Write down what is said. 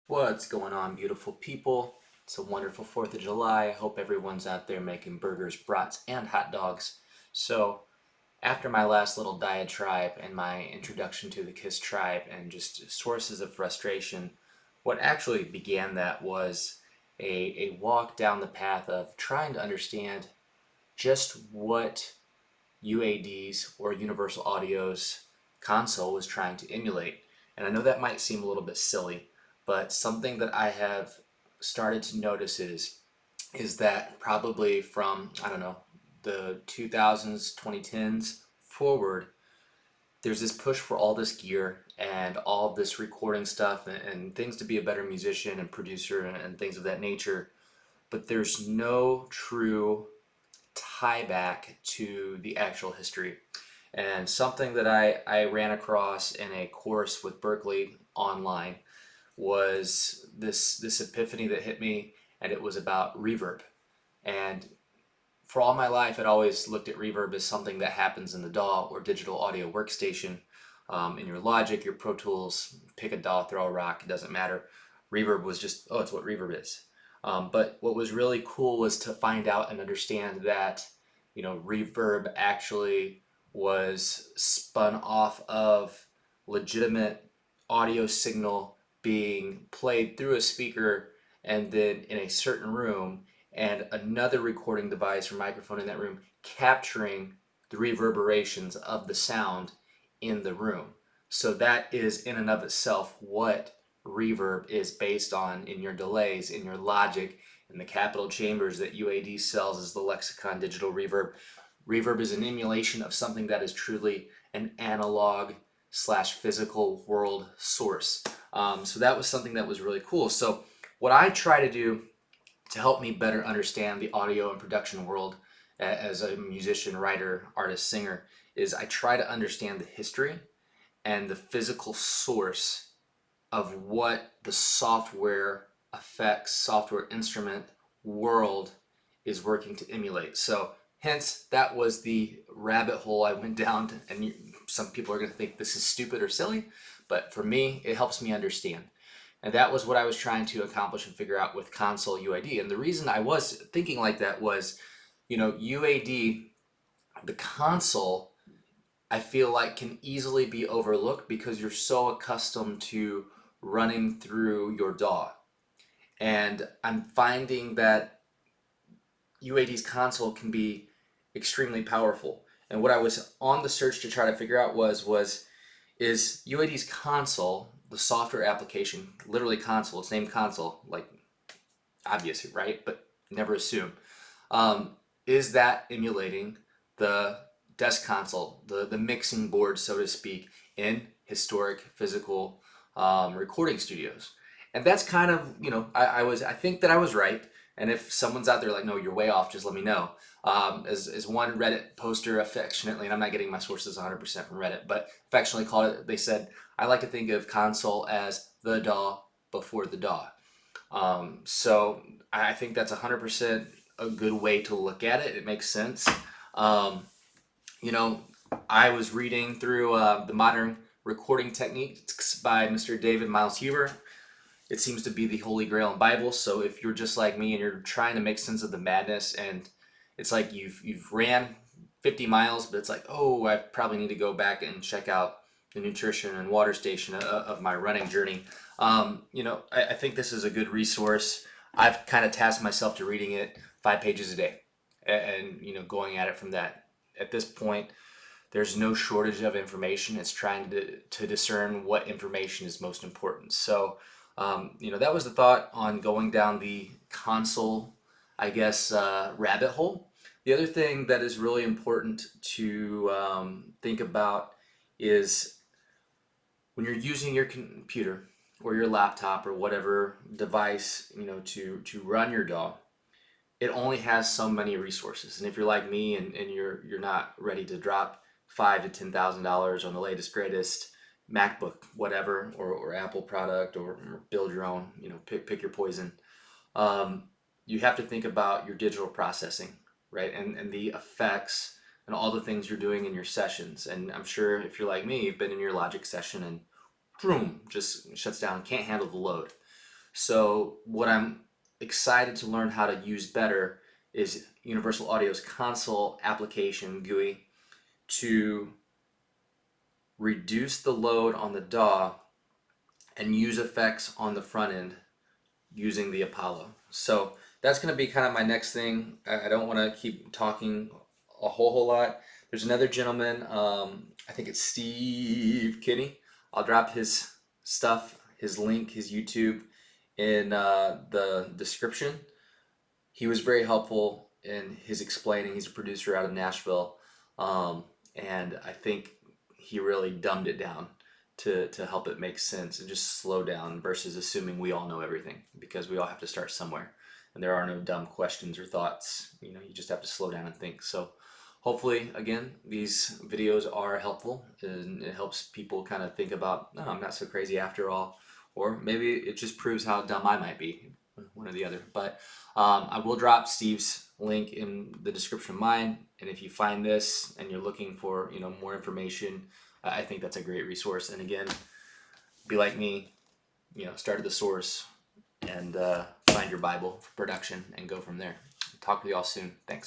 What's going on, beautiful people? It's a wonderful 4th of July. I hope everyone's out there making burgers, brats, and hot dogs. So, after my last little diatribe and my introduction to the KISS tribe and just sources of frustration, what actually began that was a walk down the path of trying to understand just what UAD's or Universal Audio's console was trying to emulate. And I know that might seem a little bit silly, but something that I have started to notice is that probably from, I don't know, the 2000s, 2010s forward, there's this push for all this gear and all of this recording stuff and things to be a better musician and producer and things of that nature. But there's no true tie back to the actual history. And something that I ran across in a course with Berkeley online was this epiphany that hit me, and it was about reverb. And for all my life, I'd always looked at reverb as something that happens in the DAW or digital audio workstation, in your Logic, your Pro Tools, pick a DAW, throw a rock, it doesn't matter. Reverb was just, oh, it's what reverb is. But what was really cool was to find out and understand that, reverb actually was spun off of legitimate audio signal being played through a speaker and then in a certain room, and another recording device or microphone in that room capturing the reverberations of the sound in the room. So that is in and of itself what reverb is based on in your delays, in your Logic, in the capital chambers that UAD sells as the Lexicon Digital Reverb. Reverb is an emulation of something that is truly an analog slash physical world source. So that was something that was really cool. So what I try to do to help me better understand the audio and production world as a musician, writer, artist, singer is I try to understand the history and the physical source of what the software effects, software instrument world is working to emulate. So hence that was the rabbit hole I went down to, and some people are going to think this is stupid or silly, but for me it helps me understand. And that was what I was trying to accomplish and figure out with console UAD. And the reason I was thinking like that was, UAD, the console, I feel like can easily be overlooked because you're so accustomed to running through your DAW. And I'm finding that UAD's console can be extremely powerful. And what I was on the search to try to figure out is UAD's console, the software application, literally console, it's named console, like obvious, right? But never assume. Is that emulating the desk console, the mixing board, so to speak, in historic physical recording studios? And that's kind of, I think that I was right. And if someone's out there like, no, you're way off, just let me know. As one Reddit poster affectionately, and I'm not getting my sources 100% from Reddit, but affectionately called it, they said, I like to think of console as the DAW before the DAW. So I think that's 100% a good way to look at it. It makes sense. Um, you know, I was reading through the modern recording techniques by Mr. David Miles Huber. It seems to be the Holy Grail in Bible. So if you're just like me and you're trying to make sense of the madness, and it's like you've ran 50 miles, but it's like, oh, I probably need to go back and check out the nutrition and water station of my running journey. I think this is a good resource. I've kind of tasked myself to reading it 5 pages a day, and going at it from that. At this point, there's no shortage of information. It's trying to discern what information is most important. So, that was the thought on going down the console, I guess, rabbit hole. The other thing that is really important to think about is when you're using your computer or your laptop or whatever device, to run your DAW, it only has so many resources. And if you're like me and you're not ready to drop $5,000 to $10,000 on the latest greatest MacBook, whatever, or Apple product, or build your own, pick your poison. You have to think about your digital processing, right? And the effects and all the things you're doing in your sessions. And I'm sure if you're like me, you've been in your Logic session and boom, just shuts down, can't handle the load. So what I'm excited to learn how to use better is Universal Audio's console application GUI to reduce the load on the DAW and use effects on the front end using the Apollo. So that's going to be kind of my next thing. I don't want to keep talking a whole lot. There's another gentleman, I think it's Steve Kinney. I'll drop his stuff, his link, his YouTube in the description. He was very helpful in his explaining. He's a producer out of Nashville, and I think he really dumbed it down to help it make sense and just slow down versus assuming we all know everything, because we all have to start somewhere and there are no dumb questions or thoughts. You know, you just have to slow down and think. So hopefully, again, these videos are helpful and it helps people kind of think about, no, I'm not so crazy after all, or maybe it just proves how dumb I might be, one or the other. But I will drop Steve's link in the description of mine, and if you find this and you're looking for, you know, more information, I think that's a great resource. And again, be like me, you know, start at the source and find your Bible for production and go from there. Talk to y'all soon. Thanks.